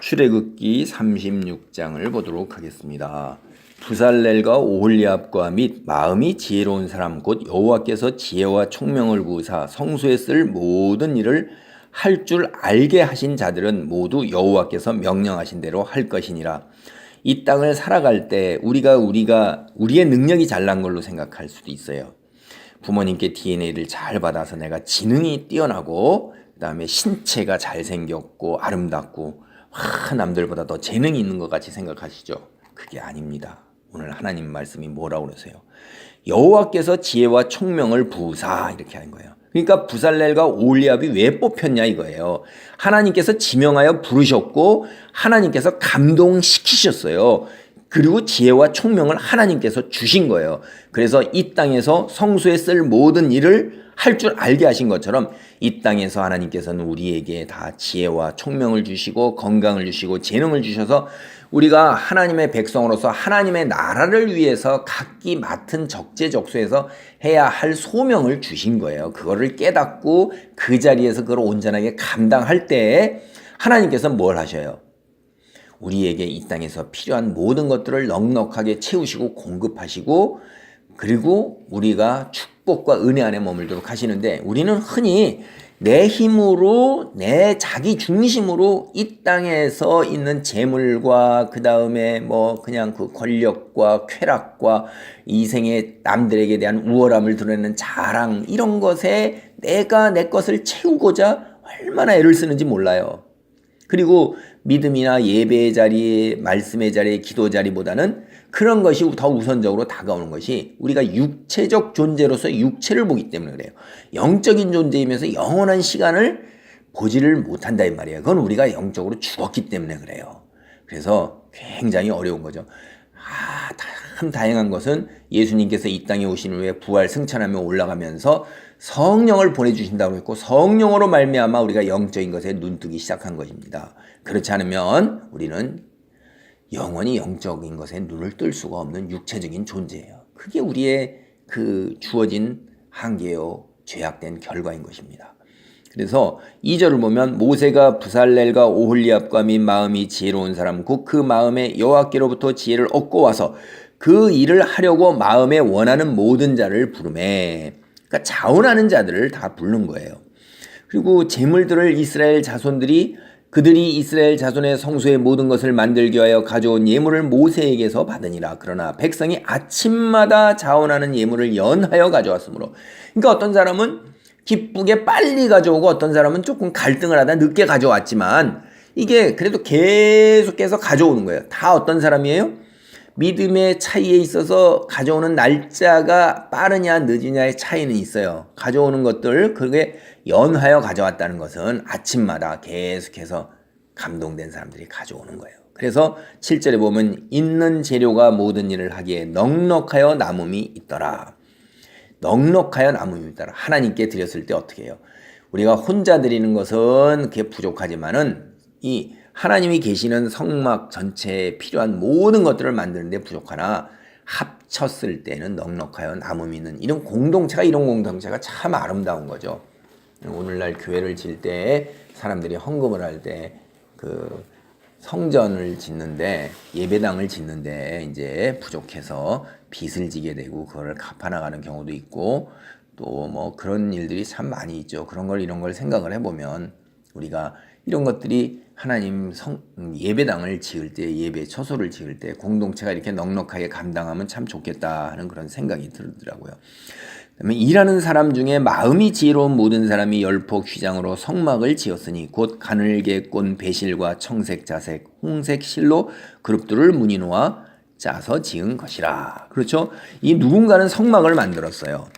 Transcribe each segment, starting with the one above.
출애굽기 36장을 보도록 하겠습니다. 부살렐과 오홀리압과 및 마음이 지혜로운 사람 곧 여호와께서 지혜와 총명을 부으사 성소에 쓸 모든 일을 할 줄 알게 하신 자들은 모두 여호와께서 명령하신 대로 할 것이니라. 이 땅을 살아갈 때 우리가 우리의 능력이 잘난 걸로 생각할 수도 있어요. 부모님께 DNA를 잘 받아서 내가 지능이 뛰어나고 그다음에 신체가 잘생겼고 아름답고 남들보다 더 재능이 있는 것 같이 생각하시죠? 그게 아닙니다. 오늘 하나님 말씀이 뭐라고 그러세요? 여호와께서 지혜와 총명을 부으사 이렇게 하는 거예요. 그러니까 부살렐과 오홀리압이 왜 뽑혔냐 이거예요. 하나님께서 지명하여 부르셨고 하나님께서 감동시키셨어요. 그리고 지혜와 총명을 하나님께서 주신 거예요. 그래서 이 땅에서 성소에 쓸 모든 일을 할 줄 알게 하신 것처럼 이 땅에서 하나님께서는 우리에게 다 지혜와 총명을 주시고 건강을 주시고 재능을 주셔서 우리가 하나님의 백성으로서 하나님의 나라를 위해서 각기 맡은 적재적소에서 해야 할 소명을 주신 거예요. 그거를 깨닫고 그 자리에서 그걸 온전하게 감당할 때 하나님께서 뭘 하셔요? 우리에게 이 땅에서 필요한 모든 것들을 넉넉하게 채우시고 공급하시고 그리고 우리가 축복과 은혜 안에 머물도록 하시는데 우리는 흔히 내 힘으로 내 자기 중심으로 이 땅에서 있는 재물과 그 다음에 뭐 그냥 그 권력과 쾌락과 이생의 남들에게 대한 우월함을 드러내는 자랑 이런 것에 내가 내 것을 채우고자 얼마나 애를 쓰는지 몰라요. 그리고 믿음이나 예배의 자리, 말씀의 자리, 기도 자리보다는 그런 것이 더 우선적으로 다가오는 것이 우리가 육체적 존재로서 육체를 보기 때문에 그래요. 영적인 존재이면서 영원한 시간을 보지를 못한다 이 말이에요. 그건 우리가 영적으로 죽었기 때문에 그래요. 그래서 굉장히 어려운 거죠. 참 다행한 것은 예수님께서 이 땅에 오신 후에 부활 승천하며 올라가면서 성령을 보내주신다고 했고 성령으로 말미암아 우리가 영적인 것에 눈뜨기 시작한 것입니다. 그렇지 않으면 우리는 영원히 영적인 것에 눈을 뜰 수가 없는 육체적인 존재예요. 그게 우리의 그 주어진 한계요 죄악된 결과인 것입니다. 그래서 2절을 보면 모세가 부살렐과 오홀리압과 및 마음이 지혜로운 사람 곧 그 마음에 여호와께로부터 지혜를 얻고 와서 그 일을 하려고 마음에 원하는 모든 자를 부르매 그러니까 자원하는 자들을 다 부른 거예요. 그리고 재물들을 이스라엘 자손들이 그들이 이스라엘 자손의 성소의 모든 것을 만들기 위하여 가져온 예물을 모세에게서 받으니라. 그러나 백성이 아침마다 자원하는 예물을 연하여 가져왔으므로 그러니까 어떤 사람은 기쁘게 빨리 가져오고 어떤 사람은 조금 갈등을 하다 늦게 가져왔지만 이게 그래도 계속해서 가져오는 거예요. 다 어떤 사람이에요? 믿음의 차이에 있어서 가져오는 날짜가 빠르냐 늦으냐의 차이는 있어요. 가져오는 것들 그게 연하여 가져왔다는 것은 아침마다 계속해서 감동된 사람들이 가져오는 거예요. 그래서 7절에 보면 있는 재료가 모든 일을 하기에 넉넉하여 남음이 있더라. 넉넉하여 남음이 있더라. 하나님께 드렸을 때 어떻게 해요? 우리가 혼자 드리는 것은 그게 부족하지만은 이 하나님이 계시는 성막 전체에 필요한 모든 것들을 만드는데 부족하나 합쳤을 때는 넉넉하여 남음이 있는 이런 공동체가 참 아름다운 거죠. 오늘날 교회를 질 때 사람들이 헌금을 할 때 그 성전을 짓는데 예배당을 짓는데 이제 부족해서 빚을 지게 되고 그걸 갚아나가는 경우도 있고 또 뭐 그런 일들이 참 많이 있죠. 이런 걸 생각을 해보면 우리가 이런 것들이 하나님 예배당을 지을 때 예배 처소를 지을 때 공동체가 이렇게 넉넉하게 감당하면 참 좋겠다 하는 그런 생각이 들더라고요. 그다음에 일하는 사람 중에 마음이 지혜로운 모든 사람이 열폭 휘장으로 성막을 지었으니 곧 가늘게 꼰 배실과 청색 자색 홍색 실로 그룹들을 무늬 놓아 짜서 지은 것이라. 그렇죠? 이 누군가는 성막을 만들었어요.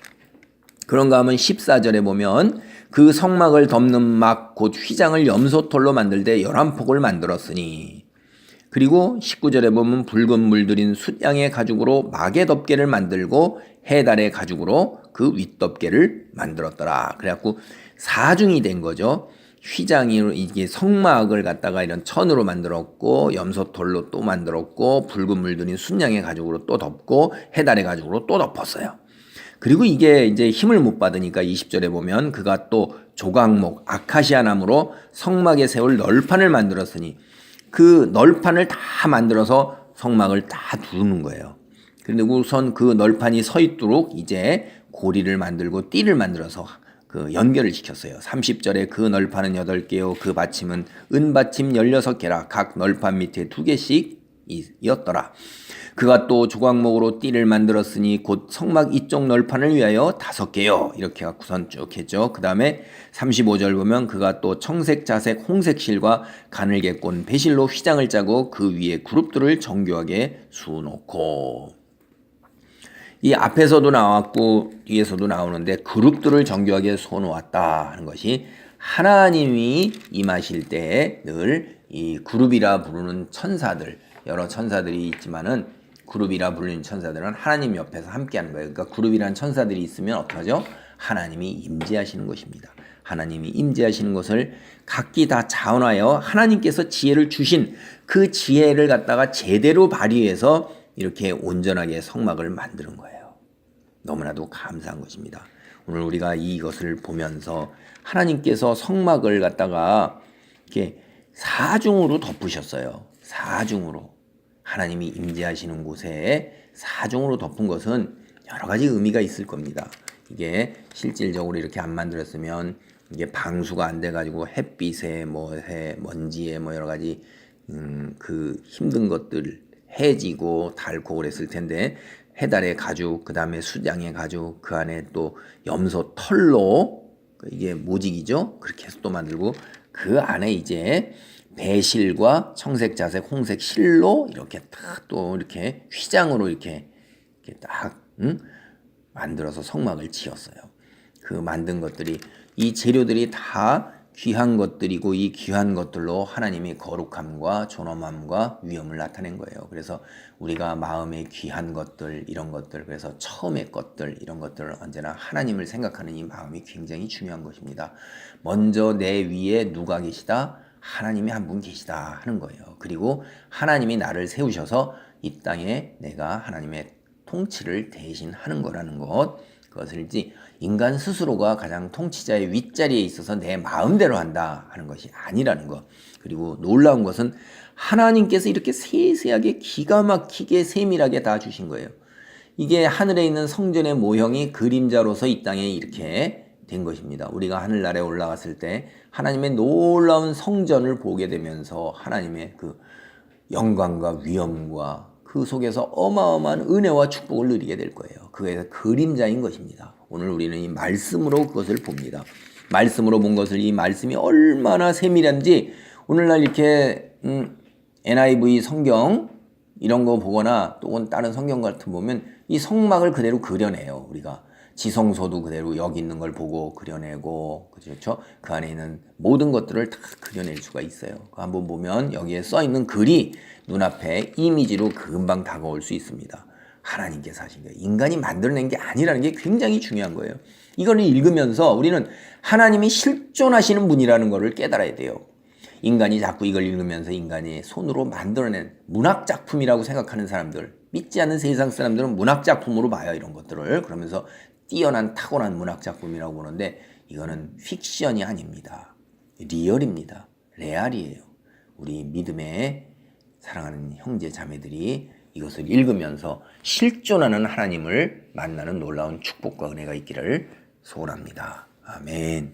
그런가 하면 14절에 보면 그 성막을 덮는 막 곧 휘장을 염소털로 만들되 11폭을 만들었으니 그리고 19절에 보면 붉은 물들인 숫양의 가죽으로 막의 덮개를 만들고 해달의 가죽으로 그 윗덮개를 만들었더라. 그래갖고 사중이 된 거죠. 휘장이 이게 성막을 갖다가 이런 천으로 만들었고 염소털로 또 만들었고 붉은 물들인 숫양의 가죽으로 또 덮고 해달의 가죽으로 또 덮었어요. 그리고 이게 이제 힘을 못 받으니까 20절에 보면 그가 또 조각목 아카시아 나무로 성막에 세울 널판을 만들었으니 그 널판을 다 만들어서 성막을 다 두는 거예요. 그리고 우선 그 널판이 서 있도록 이제 고리를 만들고 띠를 만들어서 그 연결을 시켰어요. 30절에 그 널판은 8개요 그 받침은 은받침 16개라 각 널판 밑에 2개씩 이었더라. 그가 또 조각목으로 띠를 만들었으니 곧 성막 이쪽 널판을 위하여 5개요. 이렇게 갖고선 쭉 했죠. 그 다음에 35절 보면 그가 또 청색, 자색, 홍색 실과 가늘게 꼰 배실로 휘장을 짜고 그 위에 그룹들을 정교하게 수놓고, 이 앞에서도 나왔고 뒤에서도 나오는데 그룹들을 정교하게 쏘놓았다 하는 것이 하나님이 임하실 때 늘 이 그룹이라 부르는 천사들, 여러 천사들이 있지만은 그룹이라 부르는 천사들은 하나님 옆에서 함께하는 거예요. 그러니까 그룹이란 천사들이 있으면 어떡하죠? 하나님이 임재하시는 것입니다. 하나님이 임재하시는 것을 각기 다 자원하여 하나님께서 지혜를 주신 그 지혜를 갖다가 제대로 발휘해서 이렇게 온전하게 성막을 만드는 거예요. 너무나도 감사한 것입니다. 오늘 우리가 이것을 보면서 하나님께서 성막을 갖다가 이렇게 사중으로 덮으셨어요. 사중으로. 하나님이 임재하시는 곳에 사중으로 덮은 것은 여러 가지 의미가 있을 겁니다. 이게 실질적으로 이렇게 안 만들었으면 이게 방수가 안 돼가지고 햇빛에 먼지에 여러 가지 그 힘든 것들 해지고 닳고 그랬을 텐데, 해달의 가죽, 그 다음에 수장의 가죽, 그 안에 또 염소 털로 이게 모직이죠. 그렇게 해서 또 만들고 그 안에 이제 배실과 청색, 자색, 홍색 실로 이렇게 딱 또 이렇게 휘장으로 이렇게 딱 만들어서 성막을 지었어요. 그 만든 것들이, 이 재료들이 다 귀한 것들이고 이 귀한 것들로 하나님이 거룩함과 존엄함과 위엄을 나타낸 거예요. 그래서 우리가 마음에 귀한 것들, 이런 것들, 그래서 처음의 것들, 이런 것들을 언제나 하나님을 생각하는 이 마음이 굉장히 중요한 것입니다. 먼저 내 위에 누가 계시다? 하나님이 한 분 계시다 하는 거예요. 그리고 하나님이 나를 세우셔서 이 땅에 내가 하나님의 통치를 대신하는 거라는 것, 그것을 인간 스스로가 가장 통치자의 윗자리에 있어서 내 마음대로 한다 하는 것이 아니라는 것. 그리고 놀라운 것은 하나님께서 이렇게 세세하게 기가 막히게 세밀하게 다 주신 거예요. 이게 하늘에 있는 성전의 모형이 그림자로서 이 땅에 이렇게 된 것입니다. 우리가 하늘나라에 올라갔을 때 하나님의 놀라운 성전을 보게 되면서 하나님의 그 영광과 위엄과 그 속에서 어마어마한 은혜와 축복을 누리게 될 거예요. 그게 그림자인 것입니다. 오늘 우리는 이 말씀으로 그것을 봅니다. 말씀으로 본 것을, 이 말씀이 얼마나 세밀한지 오늘날 이렇게 NIV 성경 이런 거 보거나 또는 다른 성경 같은 보면 이 성막을 그대로 그려내요. 우리가 지성소도 그대로 여기 있는 걸 보고 그려내고, 그렇죠? 그 안에 있는 모든 것들을 다 그려낼 수가 있어요. 한번 보면 여기에 써 있는 글이 눈앞에 이미지로 금방 다가올 수 있습니다. 하나님께서 하신 거예요. 인간이 만들어낸 게 아니라는 게 굉장히 중요한 거예요. 이걸 읽으면서 우리는 하나님이 실존하시는 분이라는 것을 깨달아야 돼요. 인간이 자꾸 이걸 읽으면서 인간이 손으로 만들어낸 문학작품이라고 생각하는 사람들, 믿지 않는 세상 사람들은 문학작품으로 봐요. 이런 것들을. 그러면서 뛰어난 타고난 문학작품이라고 보는데 이거는 픽션이 아닙니다. 리얼입니다. 레알이에요. 우리 믿음의 사랑하는 형제 자매들이 이것을 읽으면서 실존하는 하나님을 만나는 놀라운 축복과 은혜가 있기를 소원합니다. 아멘.